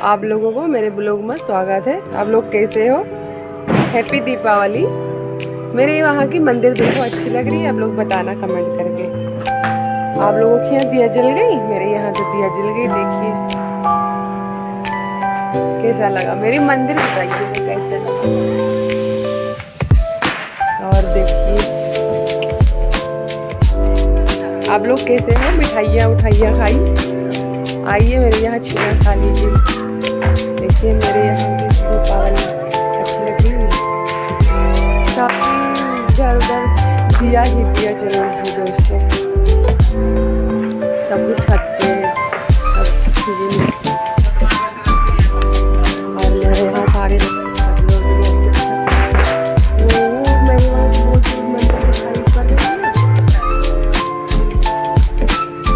आप लोगों को मेरे ब्लॉग में स्वागत है। आप लोग कैसे हो? हैप्पी दीपावली। मेरे वहाँ की मंदिर देखो अच्छी लग रही है, आप लोग बताना कमेंट करके। आप लोगों के यहाँ दिया जल गई, मेरे यहाँ तो दिया जल गई। देखिए कैसा लगा मेरी मंदिर, बताइए कैसा लगा। और देखिए आप लोग कैसे हो? मिठाइयाँ उठाइयाँ खाई, आइए मेरे यहाँ छीना खा लीजिए। देखिए मेरे यहाँ की दीपावली अच्छी लग रही है। इधर उधर दिया ही दिया जल रहा है दोस्तों, सब कुछ छत पे सब चीजें। और मेरे यहाँ सारे सब लोग मेरे यहाँ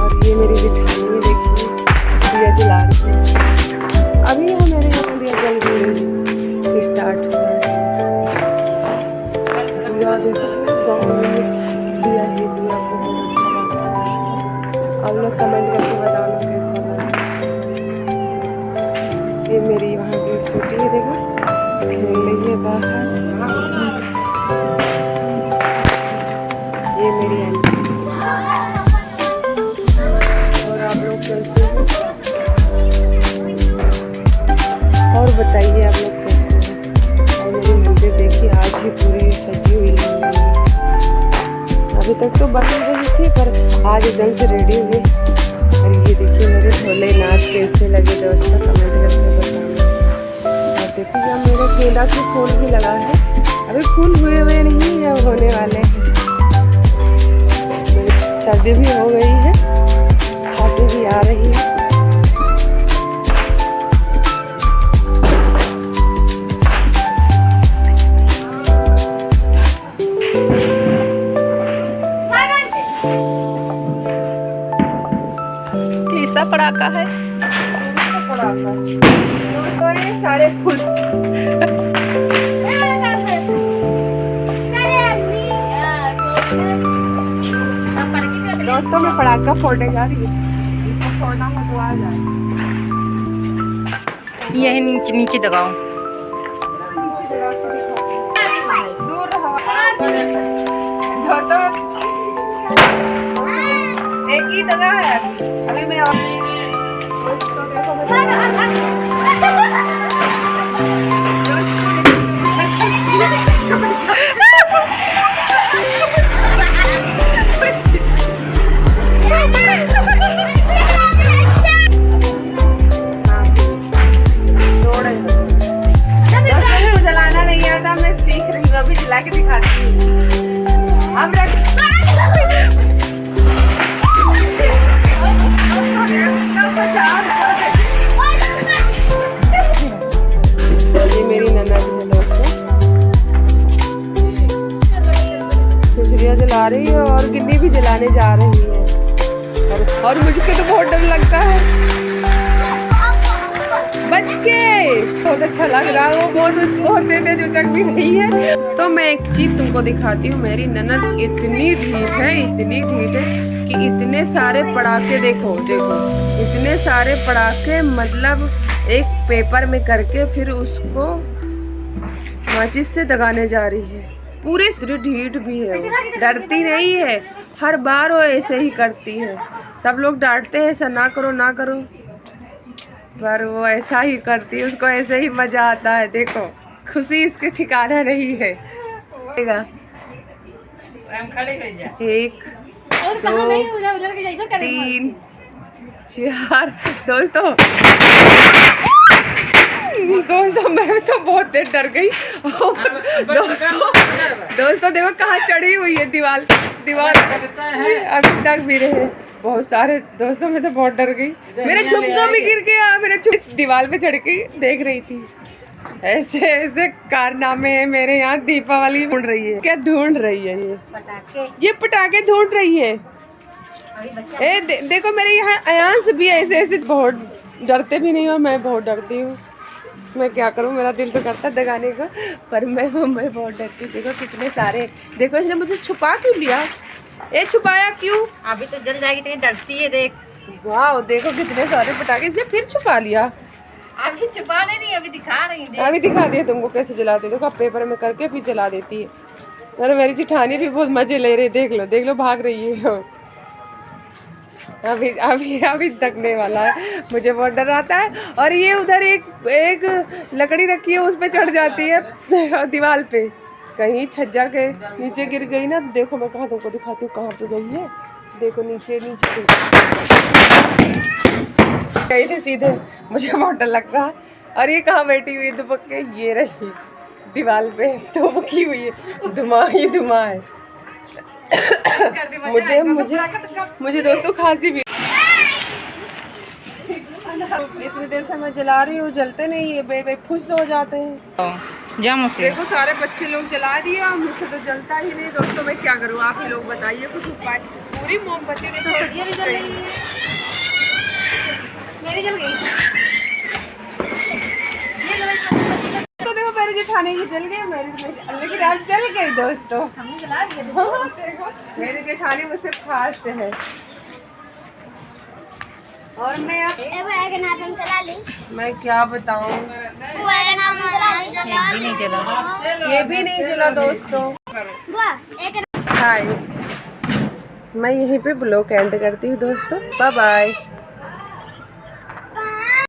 और ये मेरी जेठानी है, देखिए दिया जला रही है। अभी यहाँ मेरे यहाँ दिया जल रही स्टार्ट हुआ है। पूरा देखो गाँव में दिया ही दिया, बहुत अच्छा लग रहा है। आप लोग कमेंट करके बताओ कैसा लगा। ये मेरी वहाँ की छोटी है, देखो खेल रही है बाहर। ये मेरी आंटी। और आप लोग कैसे हो? और बताइए आप लोग कैसे हो? और मेरी मंदिर देखिए आज ही पूरी सजी हुई है। अभी तक तो बन रही थी पर आज एकदम से रेडी हुई। और ये देखिए मेरे भोलेनाथ कैसे लगे दोस्तों, कमेंट करके बताना। और देखिए अब मेरे गेंदा के फूल भी लगा है, अभी फूल हुए नहीं है, होने वाले हैं। सर्दी भी हो गई है, खांसी भी आ रही है। कैसा पड़ाका है? पड़ाका दोस्तों, ये सारे खुश। दोस्तों मैं पड़ाका फोड़ने जा रही हूँ, इसको फोड़ना हो तो आ जाए। यही नीचे नीचे दबाओ, दूर रहो। दोस्तों एक ही जगह है अभी मैं जलाना नहीं आता, मैं सीख रही हूँ, अभी जला के दिखाती हूँ। अब ये मेरी ननद है दोस्तों, सुसरिया जला रही है और गिन्नी भी जलाने जा रही है। और मुझको तो बहुत डर लगता है। बच के बहुत अच्छा लग रहा है, वो बहुत तेज उचक भी रही है। तो मैं एक चीज तुमको दिखाती हूँ, मेरी ननद इतनी ढीठ है कि इतने सारे पटाखे देखो, इतने सारे पटाखे, मतलब एक पेपर में करके फिर उसको माचिस से दगाने जा रही है। पूरी ढीठ भी है, वो डरती नहीं है, हर बार वो ऐसे ही करती है। सब लोग डांटते हैं ऐसा ना करो, पर वो ऐसा ही करती है, उसको ऐसे ही मजा आता है। देखो खुशी इसके ठिकाना नहीं है। 1 2 3 4 दोस्तों मैं तो बहुत देर डर गई। दोस्तों देखो कहाँ चढ़ी हुई है दीवार अभी तक भी रहे बहुत सारे। दोस्तों मैं तो बहुत डर गई, मेरा झुमका भी गिर गया, मेरा दीवार पे चढ़ के देख रही थी। ऐसे कारनामे है मेरे यहाँ। दीपावली ढूंढ रही है, क्या ढूंढ रही है? ये पटाखे ढूंढ रही है। देखो मेरे यहाँ अयांश भी ऐसे बहुत डरते भी नहीं, और मैं बहुत डरती हूँ। मैं क्या करूँ, मेरा दिल तो करता है दगाने का, पर मैं बहुत डरती हूँ। देखो कितने सारे, देखो इसने मुझे छुपा क्यों लिया? ये छुपाया क्यों? अभी तो जल जाएगी, इतनी डरती है। देख वाह, देखो कितने सारे पटाखे इसने फिर छुपा लिया। अभी छुपाने नहीं, अभी दिखा रही हूँ। अभी दिखा दिया तुमको कैसे जलाते, देखो पेपर में करके फिर जला देती है। अरे मेरी जिठानी भी बहुत मजे ले रही है, देख लो भाग रही है। अभी अभी अभी तकने वाला है, मुझे बहुत डर आता है। और ये उधर एक लकड़ी रखी है, उस पे चढ़ जाती है दीवार पे, कहीं छज्जा के नीचे गिर गई ना। देखो मैं कहाँ तुमको दिखाती हूँ कहाँ पे गई है, देखो नीचे नीचे गई थी सीधे, मुझे बहुत डर लग रहा है। और ये कहाँ बैठी हुई है दुपक्के, ये रही दीवार पे दुबकी हुई है, धुआं ही धुआं है। मुझे मुझे मुझे दोस्तों खांसी भी, इतनी देर से मैं जला रही हूँ, जलते नहीं है, बे खुश हो जाते हैं। जा मुझसे। देखो सारे बच्चे लोग जला दिए और मुझसे तो जलता ही नहीं। दोस्तों मैं क्या करूँ, आप ही लोग बताइए कुछ उपाय। पूरी मोमबत्ती देखो ये भी जल रही है, मेरी जल गई। तो देखो मेरी जेठानी की जल गई, लेकिन आप जल गई दोस्तों। हमने जला दिया। देखो मेरी जेठानी मुझसे फास्ट है। और मैं चला ली। मैं क्या बताऊं, ये भी नहीं जला। ये भी नहीं जला दोस्तों। हाय, मैं यहीं पे ब्लॉग एंड करती हूँ दोस्तों, बाय बाय।